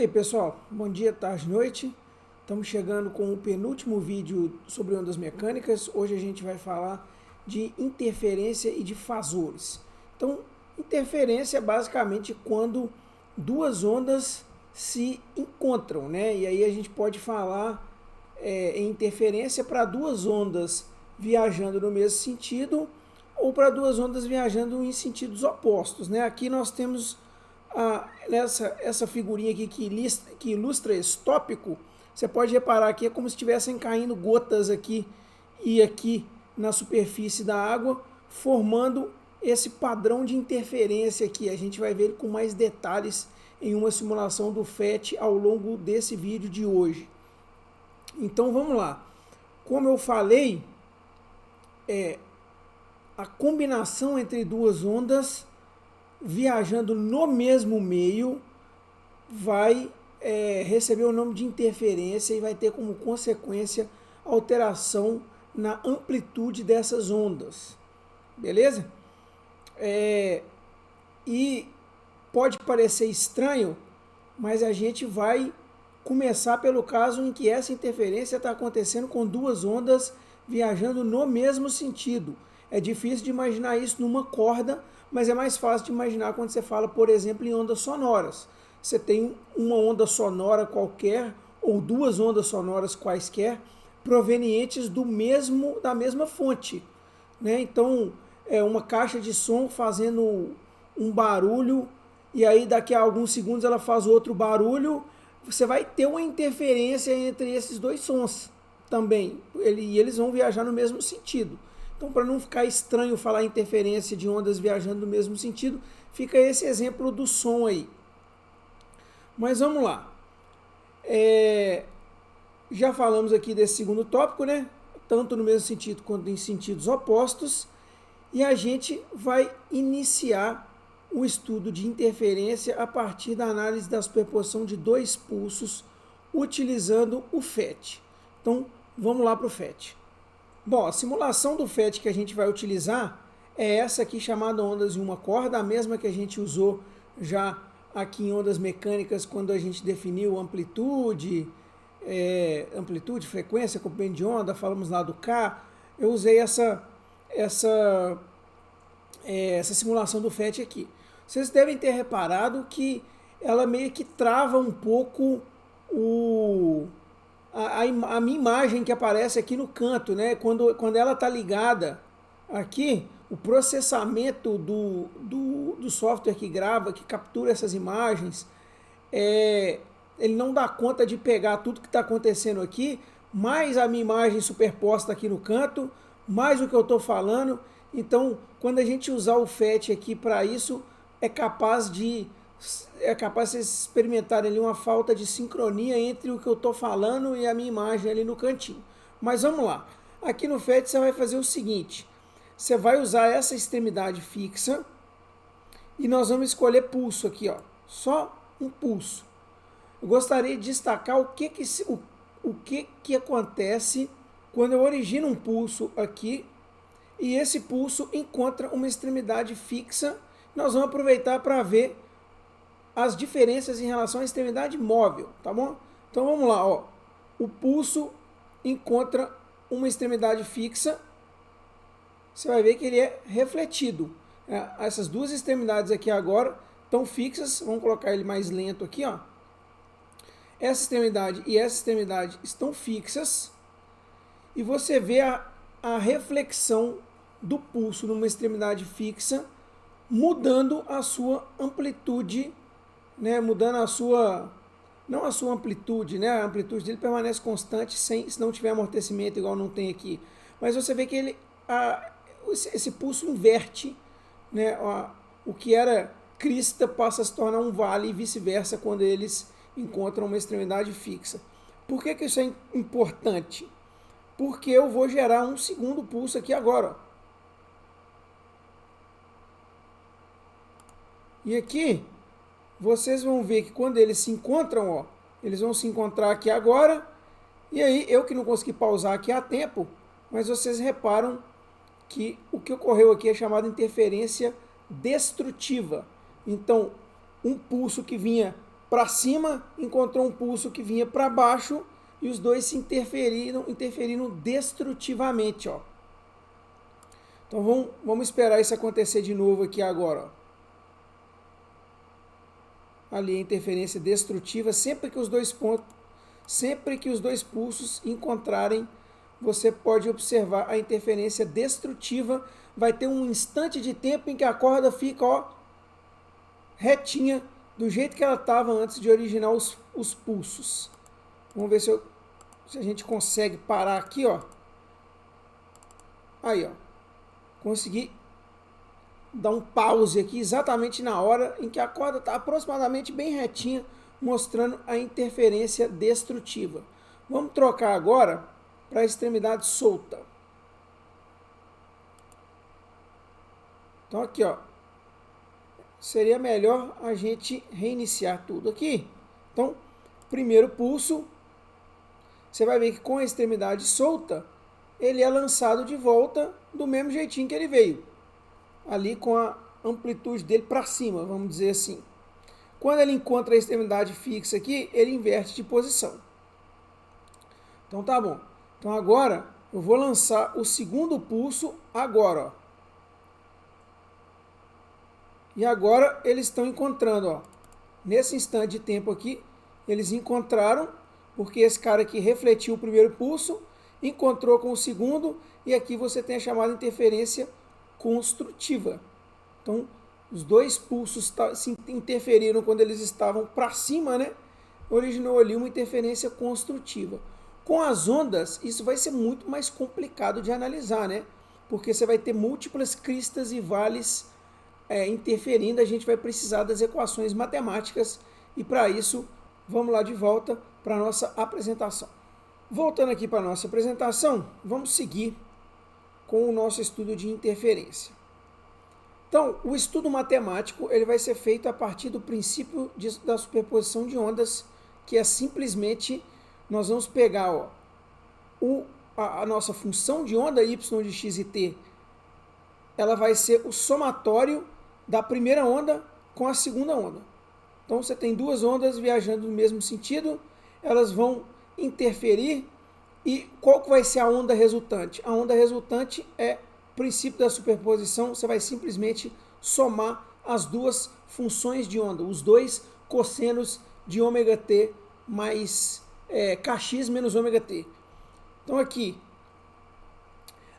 aí pessoal, bom dia, tarde, noite. Estamos chegando com o penúltimo vídeo sobre ondas mecânicas. Hoje a gente vai falar de interferência e de fasores. Então, interferência é basicamente quando duas ondas se encontram, né? E aí a gente pode falar em interferência para duas ondas viajando no mesmo sentido ou para duas ondas viajando em sentidos opostos, né? Aqui nós temos essa figurinha aqui que ilustra esse tópico. Você pode reparar que é como se estivessem caindo gotas aqui e aqui na superfície da água, formando esse padrão de interferência aqui. A gente vai ver ele com mais detalhes em uma simulação do FET ao longo desse vídeo de hoje. Então vamos lá. Como eu falei, a combinação entre duas ondas viajando no mesmo meio vai receber o nome de interferência e vai ter como consequência alteração na amplitude dessas ondas. Beleza? E pode parecer estranho, mas a gente vai começar pelo caso em que essa interferência está acontecendo com duas ondas viajando no mesmo sentido. É difícil de imaginar isso numa corda, mas é mais fácil de imaginar quando você fala, por exemplo, em ondas sonoras. Você tem uma onda sonora qualquer, ou duas ondas sonoras quaisquer, provenientes da mesma fonte, né? Então, uma caixa de som fazendo um barulho, e aí daqui a alguns segundos ela faz outro barulho, você vai ter uma interferência entre esses dois sons também, e eles vão viajar no mesmo sentido. Então, para não ficar estranho falar interferência de ondas viajando no mesmo sentido, fica esse exemplo do som aí. Mas vamos lá. Já falamos aqui desse segundo tópico, né? Tanto no mesmo sentido quanto em sentidos opostos. E a gente vai iniciar o estudo de interferência a partir da análise da superposição de dois pulsos utilizando o FET. Então, vamos lá para o FET. Bom, a simulação do FET que a gente vai utilizar é essa aqui chamada ondas em uma corda, a mesma que a gente usou já aqui em ondas mecânicas quando a gente definiu amplitude, frequência, comprimento de onda, falamos lá do K. Eu usei essa simulação do FET aqui. Vocês devem ter reparado que ela meio que trava um pouco a minha imagem que aparece aqui no canto, né? Quando ela está ligada aqui, o processamento do software que grava, que captura essas imagens, ele não dá conta de pegar tudo que está acontecendo aqui, mais a minha imagem superposta aqui no canto, mais o que eu estou falando. Então, quando a gente usar o FET aqui para isso, é capaz de vocês experimentarem ali uma falta de sincronia entre o que eu estou falando e a minha imagem ali no cantinho. Mas vamos lá. Aqui no FET você vai fazer o seguinte. Você vai usar essa extremidade fixa e nós vamos escolher pulso aqui, ó. Só um pulso. Eu gostaria de destacar o que acontece quando eu origino um pulso aqui e esse pulso encontra uma extremidade fixa. Nós vamos aproveitar para ver as diferenças em relação à extremidade móvel, tá bom? Então vamos lá, ó. O pulso encontra uma extremidade fixa, você vai ver que ele é refletido. Essas duas extremidades aqui agora estão fixas, vamos colocar ele mais lento aqui, ó. Essa extremidade e essa extremidade estão fixas e você vê a reflexão do pulso numa extremidade fixa mudando a sua amplitude, né, mudando não a sua amplitude, né, a amplitude dele permanece constante se não tiver amortecimento igual não tem aqui, mas você vê que esse pulso inverte, né, o que era crista passa a se tornar um vale e vice-versa quando eles encontram uma extremidade fixa. Por que isso é importante? Porque eu vou gerar um segundo pulso aqui agora, ó. E aqui vocês vão ver que quando eles se encontram, ó, eles vão se encontrar aqui agora. E aí, eu que não consegui pausar aqui a tempo, mas vocês reparam que o que ocorreu aqui é chamada interferência destrutiva. Então, um pulso que vinha para cima, encontrou um pulso que vinha para baixo e os dois se interferiram destrutivamente, ó. Então vamos esperar isso acontecer de novo aqui agora, ó. Ali a interferência destrutiva, sempre que os dois pulsos encontrarem, você pode observar a interferência destrutiva. Vai ter um instante de tempo em que a corda fica, ó, retinha, do jeito que ela estava antes de originar os pulsos. Vamos ver se a gente consegue parar aqui, ó. Aí, ó. Consegui dar um pause aqui exatamente na hora em que a corda está aproximadamente bem retinha, mostrando a interferência destrutiva. Vamos trocar agora para a extremidade solta. Então aqui, ó, seria melhor a gente reiniciar tudo aqui. Então, primeiro pulso, você vai ver que com a extremidade solta, ele é lançado de volta do mesmo jeitinho que ele veio. Ali com a amplitude dele para cima, vamos dizer assim. Quando ele encontra a extremidade fixa aqui, ele inverte de posição. Então tá bom. Então agora eu vou lançar o segundo pulso agora, ó. E agora eles estão encontrando, ó. Nesse instante de tempo aqui, eles encontraram, porque esse cara aqui refletiu o primeiro pulso, encontrou com o segundo, e aqui você tem a chamada interferência construtiva. Então, os dois pulsos se interferiram quando eles estavam para cima, né? Originou ali uma interferência construtiva. Com as ondas, isso vai ser muito mais complicado de analisar, né? Porque você vai ter múltiplas cristas e vales interferindo, a gente vai precisar das equações matemáticas e para isso, vamos lá de volta para a nossa apresentação. Voltando aqui para a nossa apresentação, vamos seguir com o nosso estudo de interferência. Então, o estudo matemático ele vai ser feito a partir do princípio da superposição de ondas, que é simplesmente, nós vamos pegar, ó, a nossa função de onda y de x e t, ela vai ser o somatório da primeira onda com a segunda onda. Então, você tem duas ondas viajando no mesmo sentido, elas vão interferir. E qual que vai ser a onda resultante? A onda resultante é o princípio da superposição, você vai simplesmente somar as duas funções de onda, os dois cossenos de ômega t mais kx menos ômega t. Então aqui,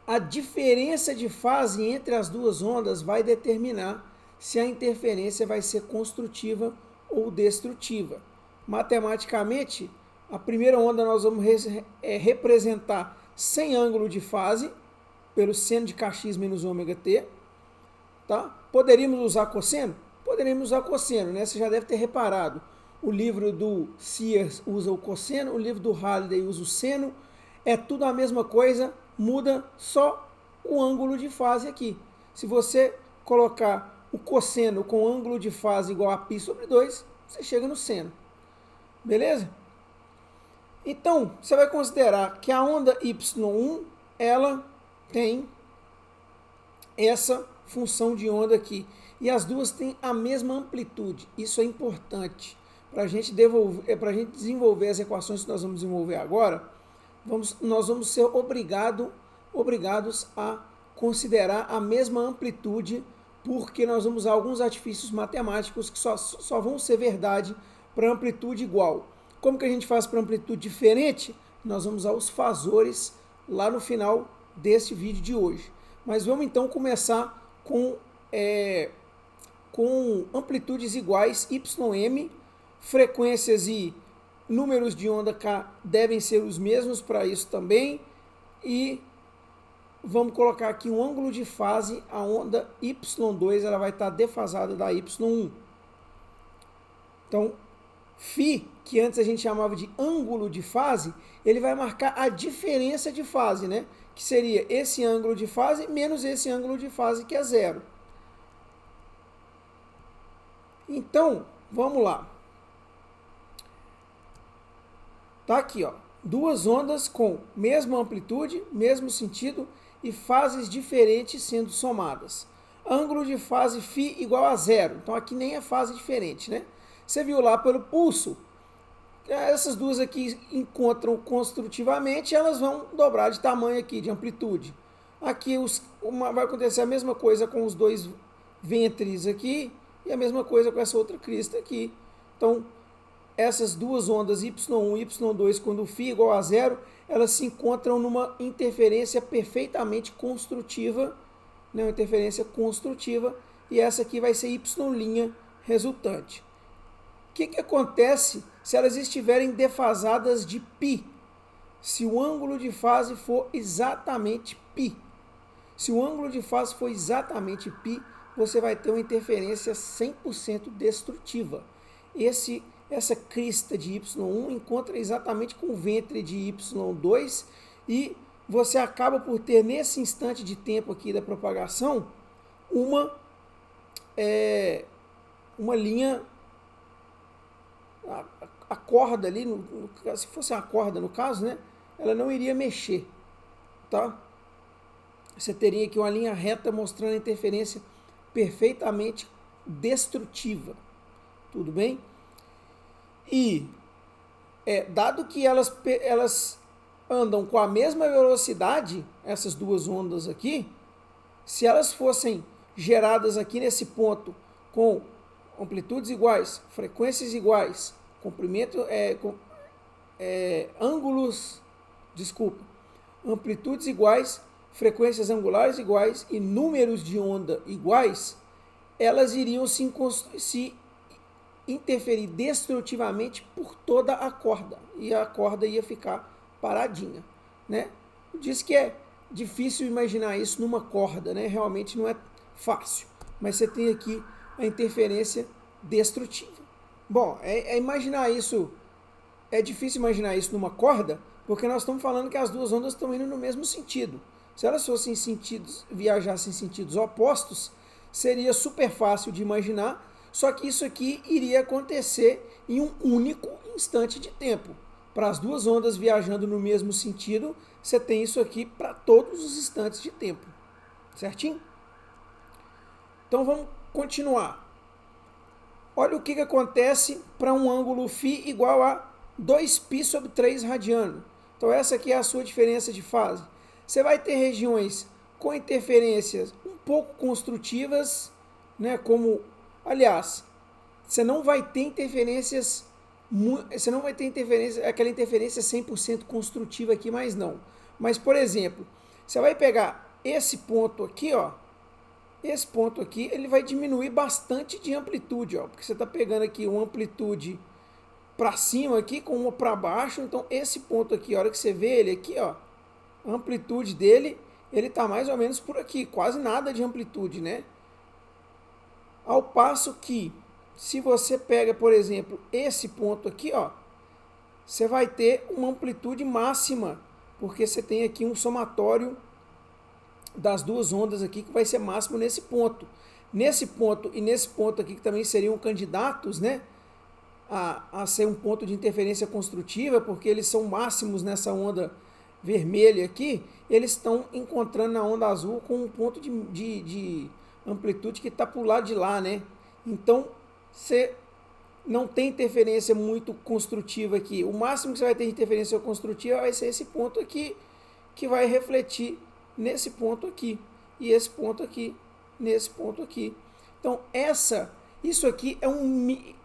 a diferença de fase entre as duas ondas vai determinar se a interferência vai ser construtiva ou destrutiva. Matematicamente, a primeira onda nós vamos representar sem ângulo de fase, pelo seno de kx menos ômega t. Tá? Poderíamos usar cosseno? Poderíamos usar cosseno, né? Você já deve ter reparado. O livro do Sears usa o cosseno, o livro do Halliday usa o seno. É tudo a mesma coisa, muda só o ângulo de fase aqui. Se você colocar o cosseno com ângulo de fase igual a π sobre 2, você chega no seno. Beleza? Então, você vai considerar que a onda y1, ela tem essa função de onda aqui. E as duas têm a mesma amplitude. Isso é importante. Para a gente desenvolver as equações que nós vamos desenvolver agora, nós vamos ser obrigados a considerar a mesma amplitude, porque nós vamos usar alguns artifícios matemáticos que só vão ser verdade para amplitude igual. Como que a gente faz para amplitude diferente? Nós vamos usar os fasores lá no final desse vídeo de hoje. Mas vamos então começar com amplitudes iguais ym, frequências e números de onda k devem ser os mesmos para isso também, e vamos colocar aqui um ângulo de fase, a onda y2 ela vai estar defasada da y1. Então, φ, que antes a gente chamava de ângulo de fase, ele vai marcar a diferença de fase, né? Que seria esse ângulo de fase menos esse ângulo de fase, que é zero. Então, vamos lá. Tá aqui, ó, duas ondas com mesma amplitude, mesmo sentido e fases diferentes sendo somadas. Ângulo de fase φ igual a zero. Então, aqui nem é fase diferente, né? Você viu lá pelo pulso, essas duas aqui encontram construtivamente, elas vão dobrar de tamanho aqui, de amplitude. Aqui vai acontecer a mesma coisa com os dois ventres aqui e a mesma coisa com essa outra crista aqui. Então, essas duas ondas Y1 e Y2, quando φ igual a zero, elas se encontram numa interferência perfeitamente construtiva, né, uma interferência construtiva, e essa aqui vai ser Y' resultante. O que acontece se elas estiverem defasadas de π? Se o ângulo de fase for exatamente π. Se o ângulo de fase for exatamente π, você vai ter uma interferência 100% destrutiva. Essa crista de Y1 encontra exatamente com o ventre de Y2 e você acaba por ter, nesse instante de tempo aqui da propagação, uma linha, a corda ali, se fosse a corda no caso, né, ela não iria mexer, tá? Você teria aqui uma linha reta mostrando a interferência perfeitamente destrutiva, tudo bem? E, dado que elas andam com a mesma velocidade, essas duas ondas aqui, se elas fossem geradas aqui nesse ponto com amplitudes iguais, frequências iguais, amplitudes iguais, frequências angulares iguais e números de onda iguais, elas iriam se interferir destrutivamente por toda a corda, e a corda ia ficar paradinha, né? Diz que é difícil imaginar isso numa corda, né? Realmente não é fácil, mas você tem aqui a interferência destrutiva. Bom, imaginar isso, é difícil imaginar isso numa corda, porque nós estamos falando que as duas ondas estão indo no mesmo sentido. Se elas fossem viajassem em sentidos opostos, seria super fácil de imaginar, só que isso aqui iria acontecer em um único instante de tempo. Para as duas ondas viajando no mesmo sentido, você tem isso aqui para todos os instantes de tempo. Certinho? Então vamos continuar. Olha o que acontece para um ângulo φ igual a 2π sobre 3 radiano. Então essa aqui é a sua diferença de fase. Você vai ter regiões com interferências um pouco construtivas, né, aliás, você não vai ter interferências, aquela interferência 100% construtiva aqui, mas não. Mas, por exemplo, você vai pegar esse ponto aqui, ó, esse ponto aqui, ele vai diminuir bastante de amplitude, ó, porque você está pegando aqui uma amplitude para cima aqui com uma para baixo, então esse ponto aqui, a hora que você vê ele aqui, ó, a amplitude dele, ele está mais ou menos por aqui, quase nada de amplitude, né? Ao passo que, se você pega, por exemplo, esse ponto aqui, ó, você vai ter uma amplitude máxima, porque você tem aqui um somatório das duas ondas aqui que vai ser máximo nesse ponto. Nesse ponto e nesse ponto aqui, que também seriam candidatos, né, a ser um ponto de interferência construtiva, porque eles são máximos nessa onda vermelha aqui, eles estão encontrando na onda azul com um ponto de amplitude que está por lado de lá, né? Então, você não tem interferência muito construtiva aqui. O máximo que você vai ter de interferência construtiva vai ser esse ponto aqui, que vai refletir nesse ponto aqui, e esse ponto aqui, nesse ponto aqui. Então, isso aqui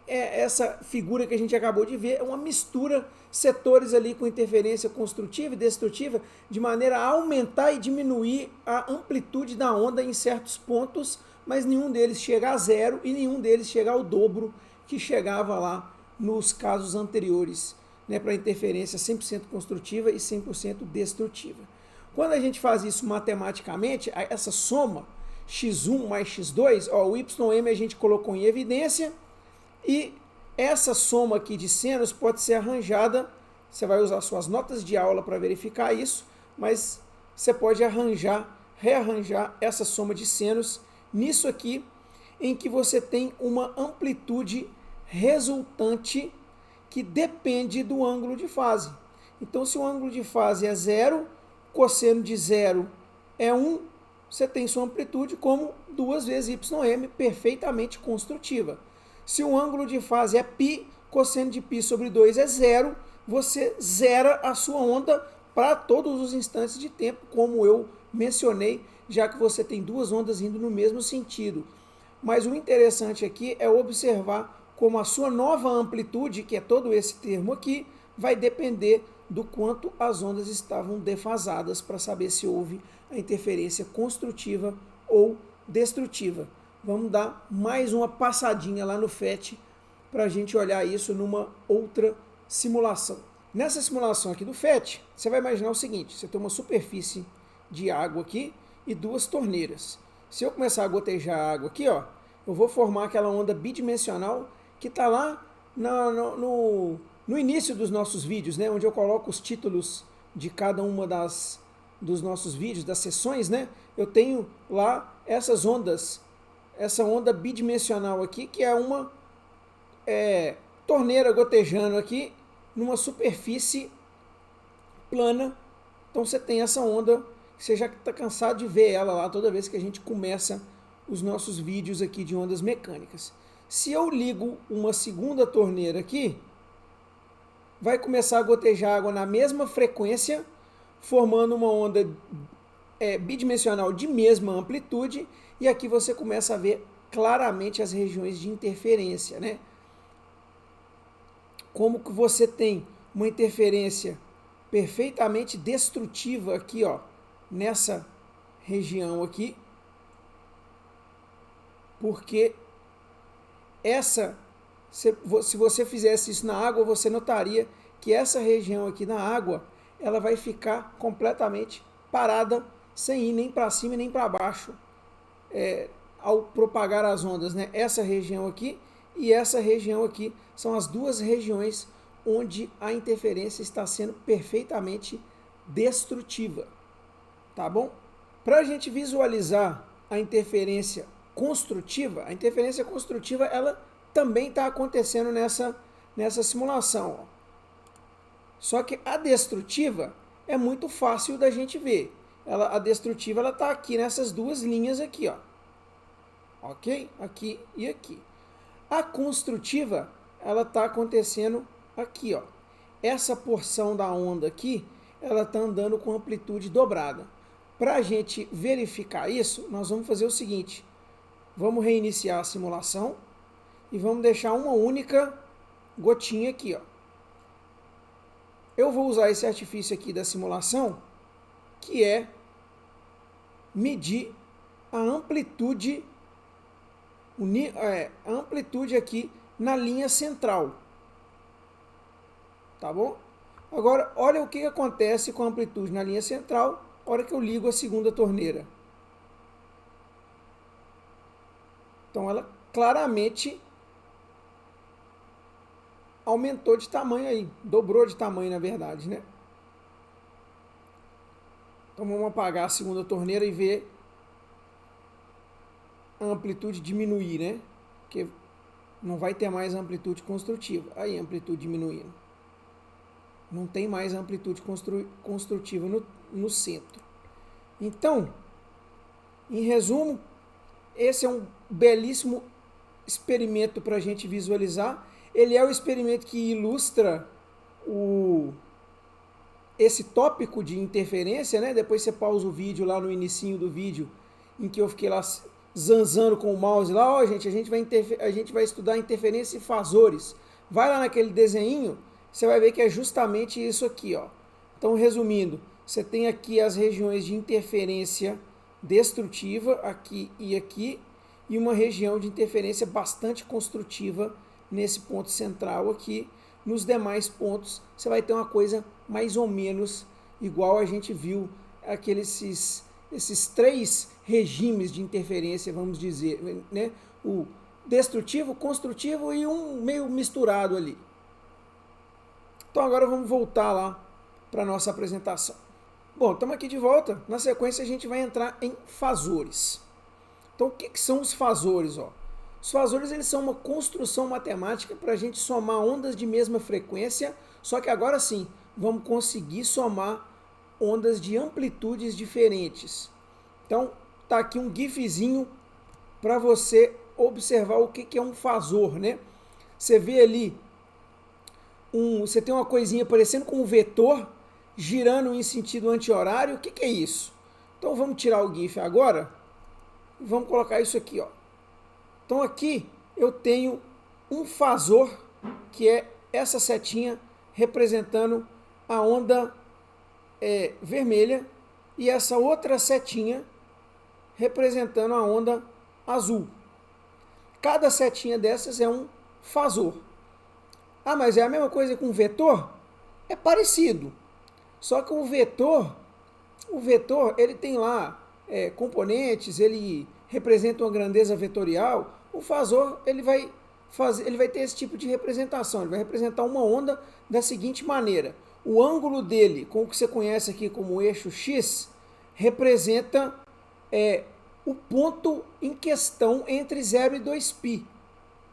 essa figura que a gente acabou de ver, é uma mistura, setores ali com interferência construtiva e destrutiva, de maneira a aumentar e diminuir a amplitude da onda em certos pontos, mas nenhum deles chega a zero e nenhum deles chega ao dobro que chegava lá nos casos anteriores, né, para interferência 100% construtiva e 100% destrutiva. Quando a gente faz isso matematicamente, essa soma x1 mais x2, ó, o YM a gente colocou em evidência, e essa soma aqui de senos pode ser arranjada, você vai usar suas notas de aula para verificar isso, mas você pode rearranjar essa soma de senos nisso aqui, em que você tem uma amplitude resultante que depende do ângulo de fase. Então, se o ângulo de fase é 0, cosseno de 0 é 1, você tem sua amplitude como 2 vezes YM perfeitamente construtiva. Se o ângulo de fase é π, cosseno de π sobre 2 é zero, você zera a sua onda para todos os instantes de tempo, como eu mencionei, já que você tem duas ondas indo no mesmo sentido. Mas o interessante aqui é observar como a sua nova amplitude, que é todo esse termo aqui, vai depender do quanto as ondas estavam defasadas para saber se houve a interferência construtiva ou destrutiva. Vamos dar mais uma passadinha lá no FET para a gente olhar isso numa outra simulação. Nessa simulação aqui do FET, você vai imaginar o seguinte: você tem uma superfície de água aqui e duas torneiras. Se eu começar a gotejar a água aqui, ó, eu vou formar aquela onda bidimensional que está lá no início dos nossos vídeos, né, onde eu coloco os títulos de cada uma dos nossos vídeos, das sessões, né? Eu tenho lá essas ondas, essa onda bidimensional aqui, que é uma torneira gotejando aqui numa superfície plana. Então você tem essa onda, você já está cansado de ver ela lá toda vez que a gente começa os nossos vídeos aqui de ondas mecânicas. Se eu ligo uma segunda torneira aqui, vai começar a gotejar água na mesma frequência, formando uma onda bidimensional de mesma amplitude, e aqui você começa a ver claramente as regiões de interferência, né? Como que você tem uma interferência perfeitamente destrutiva aqui, ó, nessa região aqui, porque se você fizesse isso na água, você notaria que essa região aqui na água, ela vai ficar completamente parada, sem ir nem para cima nem para baixo, ao propagar as ondas, né? Essa região aqui e essa região aqui são as duas regiões onde a interferência está sendo perfeitamente destrutiva, tá bom? Para a gente visualizar a interferência construtiva, ela também está acontecendo nessa simulação, ó. Só que a destrutiva é muito fácil da gente ver. A destrutiva ela está aqui nessas duas linhas aqui, ó. Ok? Aqui e aqui. A construtiva ela está acontecendo aqui, ó. Essa porção da onda aqui, ela está andando com amplitude dobrada. Para a gente verificar isso, nós vamos fazer o seguinte: vamos reiniciar a simulação e vamos deixar uma única gotinha aqui, ó. Eu vou usar esse artifício aqui da simulação, que é medir a amplitude aqui na linha central. Tá bom? Agora, olha o que acontece com a amplitude na linha central na hora que eu ligo a segunda torneira. Então, ela claramente aumentou de tamanho aí, dobrou de tamanho, na verdade, né? Então, vamos apagar a segunda torneira e ver a amplitude diminuir, né? Porque não vai ter mais amplitude construtiva. Aí, amplitude diminuindo. Não tem mais amplitude construtiva no centro. Então, em resumo, esse é um belíssimo experimento para a gente visualizar. Ele é o experimento que ilustra esse tópico de interferência, né? Depois você pausa o vídeo lá no inicinho do vídeo, em que eu fiquei lá zanzando com o mouse lá, ó, gente, a gente vai estudar interferência e fasores. Vai lá naquele desenho, você vai ver que é justamente isso aqui, ó. Então, resumindo, você tem aqui as regiões de interferência destrutiva, aqui, e uma região de interferência bastante construtiva nesse ponto central aqui. Nos demais pontos, você vai ter uma coisa mais ou menos igual a gente viu esses três regimes de interferência, vamos dizer, né? O destrutivo, construtivo e um meio misturado ali. Então agora vamos voltar lá para a nossa apresentação. Bom, estamos aqui de volta. Na sequência a gente vai entrar em fasores. Então o que são os fasores? Ó? Os fasores eles são uma construção matemática para a gente somar ondas de mesma frequência, só que agora sim, vamos conseguir somar ondas de amplitudes diferentes. Então, tá aqui um gifzinho para você observar o que é um fasor, né? Você vê ali, você tem uma coisinha parecendo com um vetor girando em sentido anti-horário. O que é isso? Então vamos tirar o GIF agora e vamos colocar isso aqui, ó. Então aqui eu tenho um fasor, que é essa setinha representando a onda vermelha e essa outra setinha representando a onda azul. Cada setinha dessas é um fasor. Ah, mas é a mesma coisa com o vetor? É parecido. Só que o vetor ele tem lá componentes, ele representa uma grandeza vetorial. O fasor ele vai ter esse tipo de representação. Ele vai representar uma onda da seguinte maneira: o ângulo dele, com o que você conhece aqui como eixo X, representa o ponto em questão entre 0 e 2π.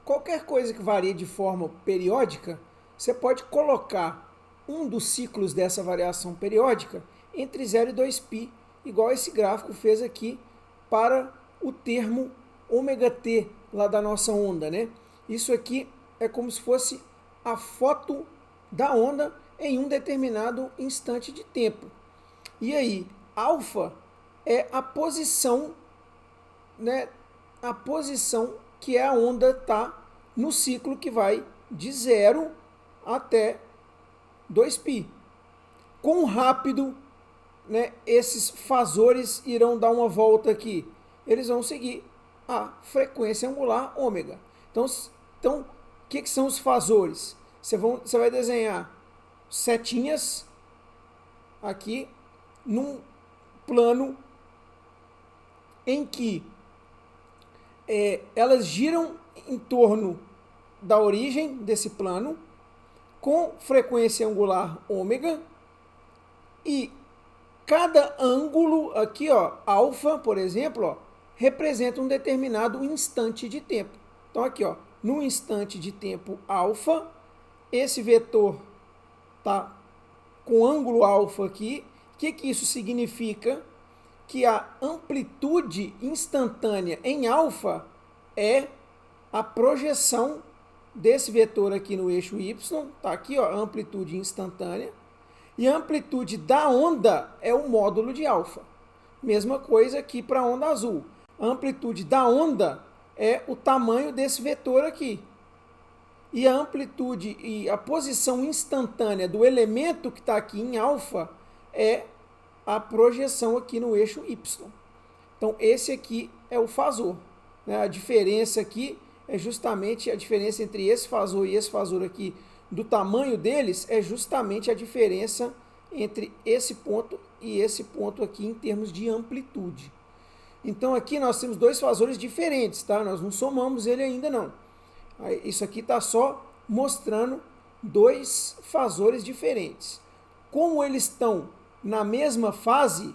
Qualquer coisa que varie de forma periódica, você pode colocar um dos ciclos dessa variação periódica entre 0 e 2π, igual esse gráfico fez aqui para o termo ômega-t lá da nossa onda, né? Isso aqui é como se fosse a foto da onda em um determinado instante de tempo. E aí, alfa é a posição, né? A posição que a onda está no ciclo que vai de 0 até 2π. Quão rápido, né, esses fasores irão dar uma volta aqui? Eles vão seguir a frequência angular ômega. Então o que são os fasores? Você vai desenhar setinhas aqui num plano em que elas giram em torno da origem desse plano com frequência angular ômega, e cada ângulo aqui, ó, alfa, por exemplo, ó, representa um determinado instante de tempo. Então aqui, ó, no instante de tempo alfa, esse vetor tá com ângulo alfa aqui. O que isso significa? Que a amplitude instantânea em alfa é a projeção desse vetor aqui no eixo y, tá aqui, ó, a amplitude instantânea, e a amplitude da onda é o módulo de alfa. Mesma coisa aqui para a onda azul. A amplitude da onda é o tamanho desse vetor aqui. E a amplitude e a posição instantânea do elemento que está aqui em alfa é a projeção aqui no eixo y. Então esse aqui é o fasor, né? A diferença aqui é justamente a diferença entre esse fasor e esse fasor aqui, do tamanho deles, é justamente a diferença entre esse ponto e esse ponto aqui em termos de amplitude. Então aqui nós temos dois fasores diferentes, tá? Nós não somamos ele ainda não. Isso aqui está só mostrando dois fasores diferentes. Como eles estão na mesma fase,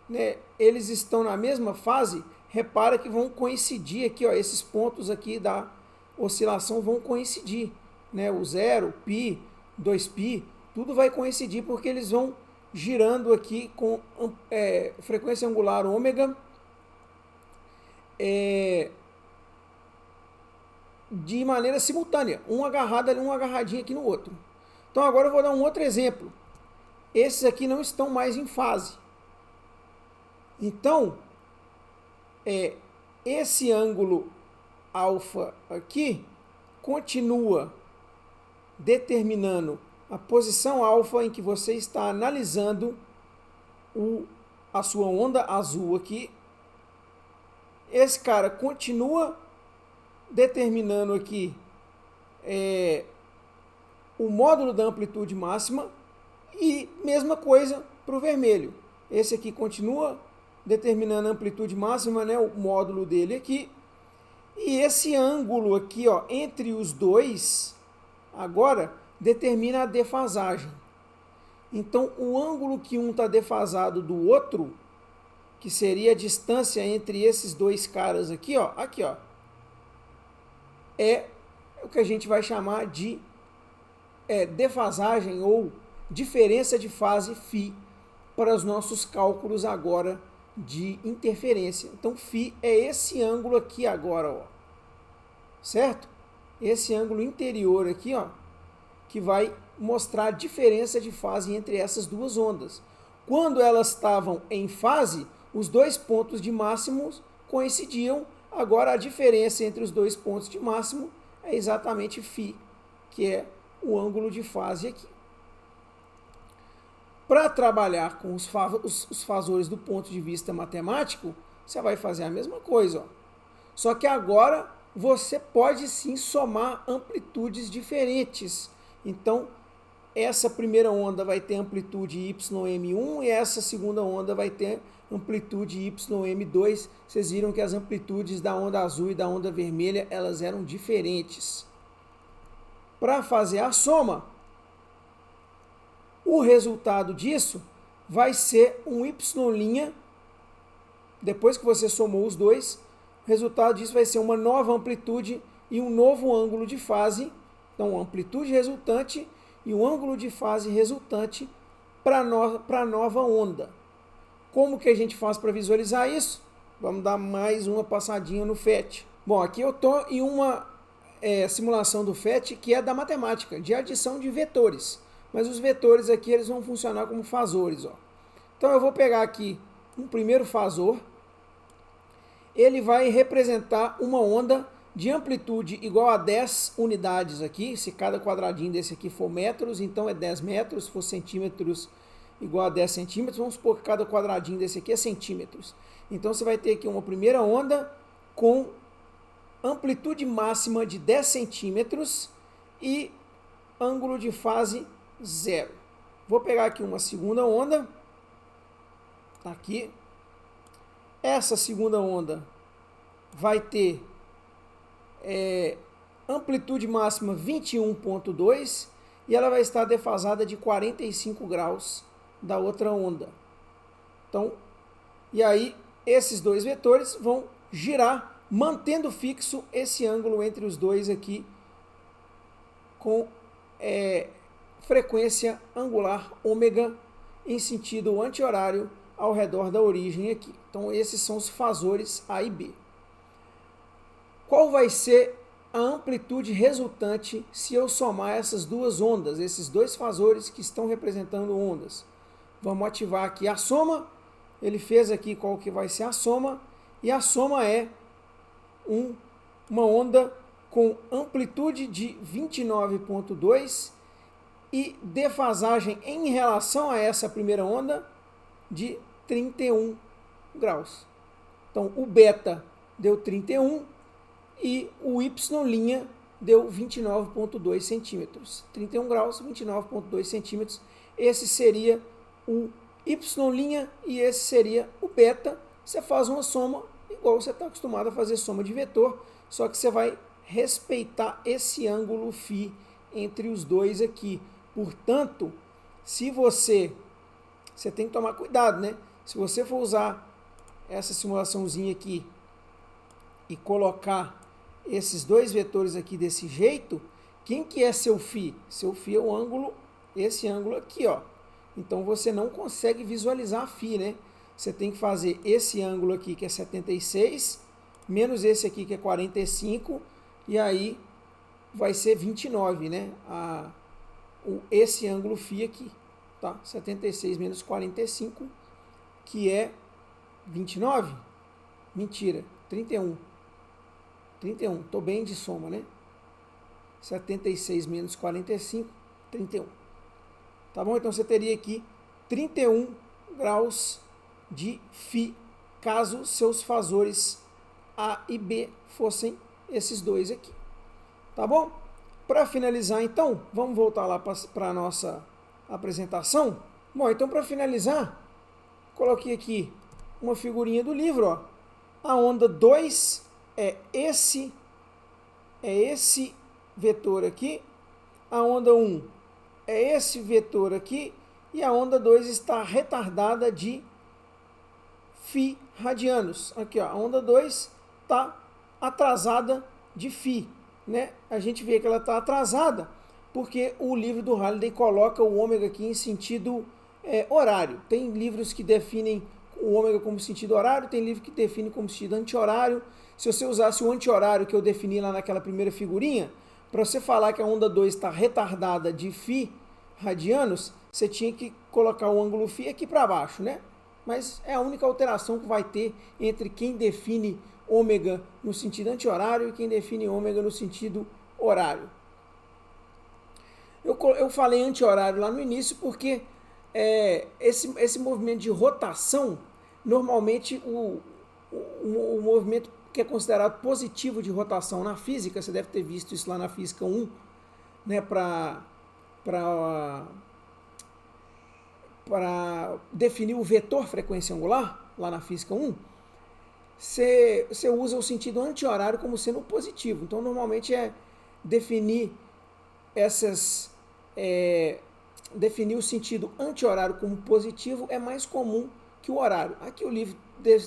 né? Eles estão na mesma fase, repara que vão coincidir aqui, ó, esses pontos aqui da oscilação vão coincidir, né? O 0, π, 2π, tudo vai coincidir porque eles vão girando aqui com frequência angular ômega de maneira simultânea, um agarrado ali, um agarradinho aqui no outro. Então agora eu vou dar um outro exemplo. Esses aqui não estão mais em fase. Então, esse ângulo alfa aqui continua determinando a posição alfa em que você está analisando a sua onda azul aqui. Esse cara continua determinando aqui o módulo da amplitude máxima, e mesma coisa para o vermelho. Esse aqui continua determinando a amplitude máxima, né, o módulo dele aqui. E esse ângulo aqui, ó, entre os dois, agora determina a defasagem. Então, o ângulo que um está defasado do outro, que seria a distância entre esses dois caras aqui, ó, é o que a gente vai chamar de defasagem ou diferença de fase φ para os nossos cálculos agora de interferência. Então, φ é esse ângulo aqui agora, ó. certo? Esse ângulo interior aqui, ó, que vai mostrar a diferença de fase entre essas duas ondas. Quando elas estavam em fase, os dois pontos de máximo coincidiam. Agora a diferença entre os dois pontos de máximo é exatamente φ, que é o ângulo de fase aqui. Para trabalhar com os fasores do ponto de vista matemático, você vai fazer a mesma coisa, ó. Só que agora você pode sim somar amplitudes diferentes. Então, essa primeira onda vai ter amplitude YM1 e essa segunda onda vai ter amplitude YM2. Vocês viram que as amplitudes da onda azul e da onda vermelha, elas eram diferentes. Para fazer a soma, o resultado disso vai ser um Y', depois que você somou os dois, o resultado disso vai ser uma nova amplitude e um novo ângulo de fase. Então, a amplitude resultante e o ângulo de fase resultante para a nova onda. Como que a gente faz para visualizar isso? Vamos dar mais uma passadinha no FET. Bom, aqui eu estou em uma simulação do FET que é da matemática, de adição de vetores. Mas os vetores aqui eles vão funcionar como fasores, ó. Então eu vou pegar aqui um primeiro fasor. Ele vai representar uma onda de amplitude igual a 10 unidades aqui. Se cada quadradinho desse aqui for metros, então é 10 metros. Se for centímetros, igual a 10 centímetros. Vamos supor que cada quadradinho desse aqui é centímetros. Então você vai ter aqui uma primeira onda com amplitude máxima de 10 centímetros e ângulo de fase 0. Vou pegar aqui uma segunda onda. Tá aqui. Essa segunda onda vai ter amplitude máxima 21,2 e ela vai estar defasada de 45 graus da outra onda. Então, e aí esses dois vetores vão girar, mantendo fixo esse ângulo entre os dois aqui com frequência angular ômega em sentido anti-horário ao redor da origem aqui. Então esses são os fasores A e B. Qual vai ser a amplitude resultante se eu somar essas duas ondas, esses dois fasores que estão representando ondas? Vamos ativar aqui a soma. Ele fez aqui qual que vai ser a soma, e a soma é uma onda com amplitude de 29,2 e defasagem em relação a essa primeira onda de 31 graus. Então o beta deu 31 e o Y' deu 29,2 centímetros. 31 graus, 29,2 centímetros. Esse seria o Y' e esse seria o beta. Você faz uma soma igual você está acostumado a fazer soma de vetor, só que você vai respeitar esse ângulo φ entre os dois aqui. Portanto, se você tem que tomar cuidado, né? Se você for usar essa simulaçãozinha aqui e colocar esses dois vetores aqui desse jeito, quem que é seu φ? Seu φ é o ângulo, esse ângulo aqui, ó. Então você não consegue visualizar a φ, né? Você tem que fazer esse ângulo aqui que é 76, menos esse aqui que é 45, e aí vai ser 29, né? Esse ângulo φ aqui, tá? 76 menos 45, que é 29? Mentira, 31. 31, tô bem de soma, né? 76 menos 45, 31. Tá bom? Então você teria aqui 31 graus de φ, caso seus fasores A e B fossem esses dois aqui. Tá bom? Para finalizar, então, vamos voltar lá para a nossa apresentação. Bom, então para finalizar, coloquei aqui uma figurinha do livro, ó. A onda 2 é esse vetor aqui, a onda 1 é esse vetor aqui, e a onda 2 está retardada de φ radianos. Aqui, ó, a onda 2 está atrasada de φ, né? A gente vê que ela está atrasada porque o livro do Halliday coloca o ômega aqui em sentido horário. Tem livros que definem o ômega como sentido horário, tem livro que define como sentido anti-horário. Se você usasse o anti-horário que eu defini lá naquela primeira figurinha, para você falar que a onda 2 está retardada de φ radianos, você tinha que colocar o ângulo φ aqui para baixo, né? Mas é a única alteração que vai ter entre quem define ômega no sentido anti-horário e quem define ômega no sentido horário. Eu falei anti-horário lá no início porque esse movimento de rotação, normalmente o movimento que é considerado positivo de rotação na física, você deve ter visto isso lá na física 1, né, para definir o vetor frequência angular, lá na física 1, você usa o sentido anti-horário como sendo positivo. Então, normalmente definir definir o sentido anti-horário como positivo é mais comum que o horário. Aqui o livro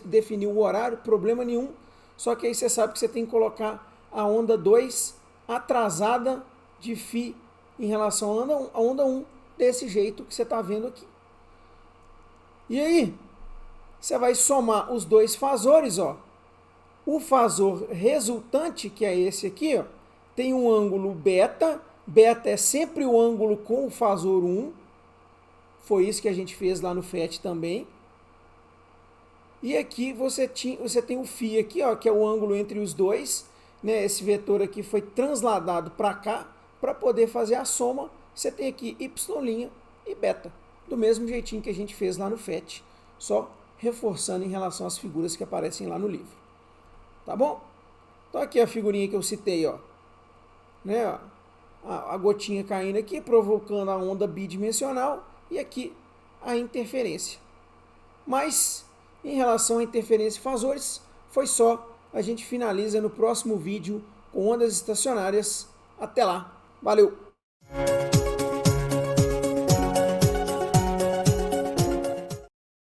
definiu o horário, problema nenhum, só que aí você sabe que você tem que colocar a onda 2 atrasada de φ em relação à onda 1, desse jeito que você está vendo aqui. E aí, você vai somar os dois fasores, ó. O fasor resultante, que é esse aqui, ó, tem um ângulo beta. Beta é sempre o ângulo com o fasor 1. Foi isso que a gente fez lá no FET também. E aqui você tem o φ aqui, ó, que é o ângulo entre os dois. Né? Esse vetor aqui foi transladado para cá para poder fazer a soma. Você tem aqui y' e beta, do mesmo jeitinho que a gente fez lá no FET, só reforçando em relação às figuras que aparecem lá no livro. Tá bom? Então aqui a figurinha que eu citei, ó. Né, ó, a gotinha caindo aqui, provocando a onda bidimensional, e aqui a interferência. Mas, em relação à interferência e fasores, foi só. A gente finaliza no próximo vídeo com ondas estacionárias. Até lá. Valeu!